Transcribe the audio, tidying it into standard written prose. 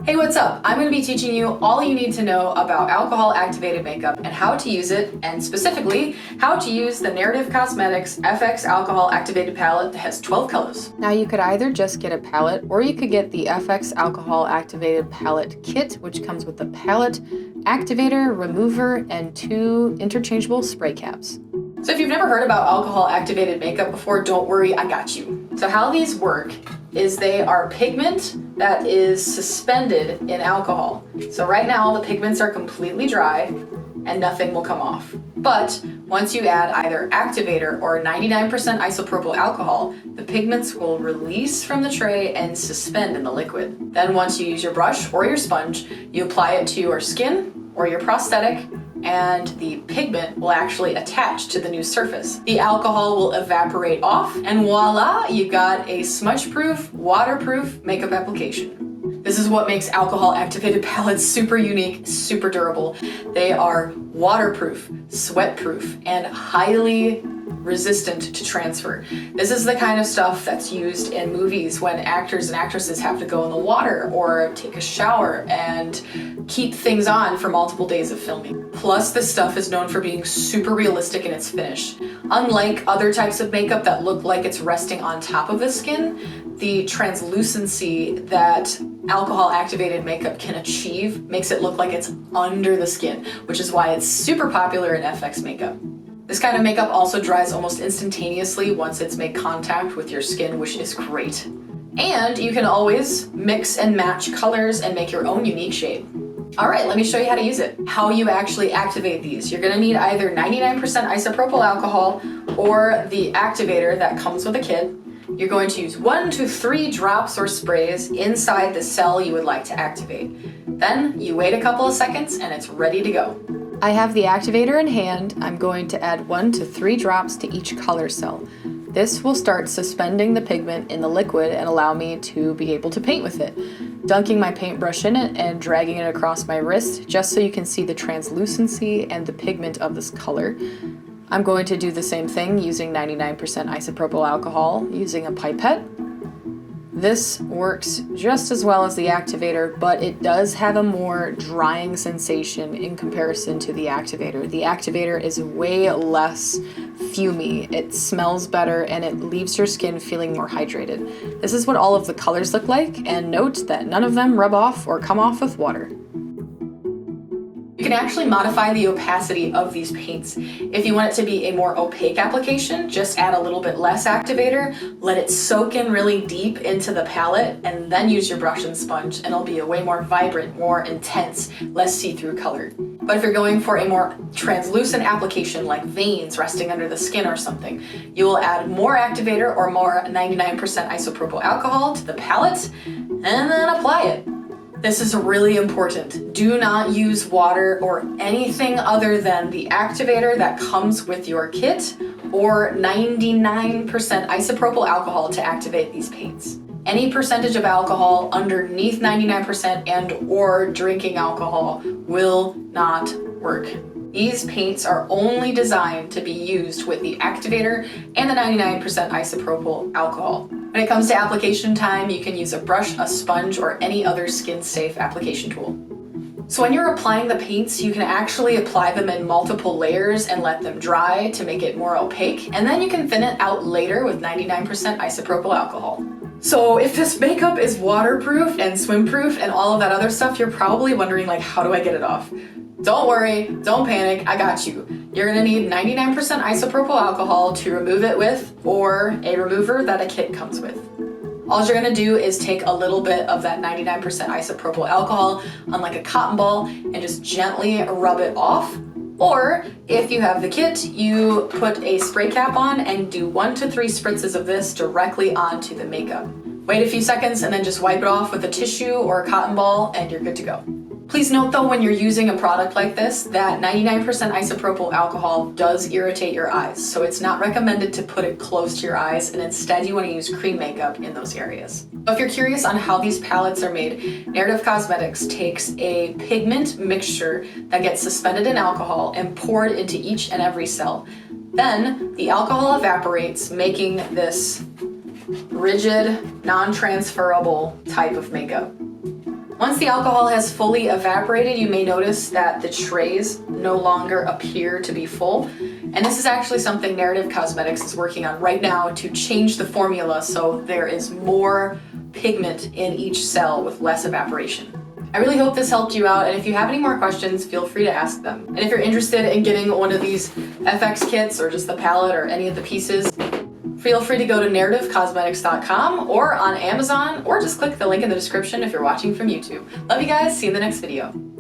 Hey, what's up? I'm going to be teaching you all you need to know about alcohol activated makeup and how to use it, and specifically how to use the Narrative Cosmetics FX Alcohol Activated Palette that has 12 colors. Now you could either just get a palette or you could get the FX Alcohol Activated Palette Kit, which comes with the palette, activator, remover, and 2 interchangeable spray caps. So if you've never heard about alcohol activated makeup before, don't worry, I got you. So how these work is they are pigment that is suspended in alcohol. So right now the pigments are completely dry and nothing will come off. But once you add either activator or 99% isopropyl alcohol, the pigments will release from the tray and suspend in the liquid. Then once you use your brush or your sponge, you apply it to your skin or your prosthetic, and the pigment will actually attach to the new surface. The alcohol will evaporate off, and voila, you got a smudge-proof, waterproof makeup application. This is what makes alcohol activated palettes super unique, super durable. They are waterproof, sweat-proof, and highly resistant to transfer. This is the kind of stuff that's used in movies when actors and actresses have to go in the water or take a shower and keep things on for multiple days of filming. Plus, this stuff is known for being super realistic in its finish. Unlike other types of makeup that look like it's resting on top of the skin, the translucency that alcohol activated makeup can achieve makes it look like it's under the skin, which is why it's super popular in FX makeup. This kind of makeup also dries almost instantaneously once it's made contact with your skin, which is great. And you can always mix and match colors and make your own unique shade. All right, let me show you how to use it. How you actually activate these. You're gonna need either 99% isopropyl alcohol or the activator that comes with a kit. You're going to use 1 to 3 drops or sprays inside the cell you would like to activate. Then you wait a couple of seconds and it's ready to go. I have the activator in hand. I'm going to add 1 to 3 drops to each color cell. This will start suspending the pigment in the liquid and allow me to be able to paint with it. Dunking my paintbrush in it and dragging it across my wrist just so you can see the translucency and the pigment of this color. I'm going to do the same thing using 99% isopropyl alcohol using a pipette. This works just as well as the activator, but it does have a more drying sensation in comparison to the activator. The activator is way less fumey, it smells better, and it leaves your skin feeling more hydrated. This is what all of the colors look like, and note that none of them rub off or come off with water. You can actually modify the opacity of these paints. If you want it to be a more opaque application, just add a little bit less activator, let it soak in really deep into the palette, and then use your brush and sponge, and it'll be a way more vibrant, more intense, less see-through color. But if you're going for a more translucent application like veins resting under the skin or something, you will add more activator or more 99% isopropyl alcohol to the palette, and then apply it. This is really important. Do not use water or anything other than the activator that comes with your kit or 99% isopropyl alcohol to activate these paints. Any percentage of alcohol underneath 99% and or drinking alcohol will not work. These paints are only designed to be used with the activator and the 99% isopropyl alcohol. When it comes to application time, you can use a brush, a sponge, or any other skin-safe application tool. So when you're applying the paints, you can actually apply them in multiple layers and let them dry to make it more opaque, and then you can thin it out later with 99% isopropyl alcohol. So if this makeup is waterproof and swim-proof and all of that other stuff, you're probably wondering, like, how do I get it off? Don't worry, don't panic, I got you. You're gonna need 99% isopropyl alcohol to remove it with, or a remover that a kit comes with. All you're gonna do is take a little bit of that 99% isopropyl alcohol on like a cotton ball and just gently rub it off. Or if you have the kit, you put a spray cap on and do 1 to 3 spritzes of this directly onto the makeup. Wait a few seconds and then just wipe it off with a tissue or a cotton ball and you're good to go. Please note though, when you're using a product like this, that 99% isopropyl alcohol does irritate your eyes, so it's not recommended to put it close to your eyes, and instead you want to use cream makeup in those areas. If you're curious on how these palettes are made, Narrative Cosmetics takes a pigment mixture that gets suspended in alcohol and poured into each and every cell. Then the alcohol evaporates, making this rigid, non-transferable type of makeup. Once the alcohol has fully evaporated, you may notice that the trays no longer appear to be full. And this is actually something Narrative Cosmetics is working on right now to change the formula so there is more pigment in each cell with less evaporation. I really hope this helped you out, and if you have any more questions, feel free to ask them. And if you're interested in getting one of these FX kits or just the palette or any of the pieces, feel free to go to narrativecosmetics.com or on Amazon, or just click the link in the description if you're watching from YouTube. Love you guys, see you in the next video.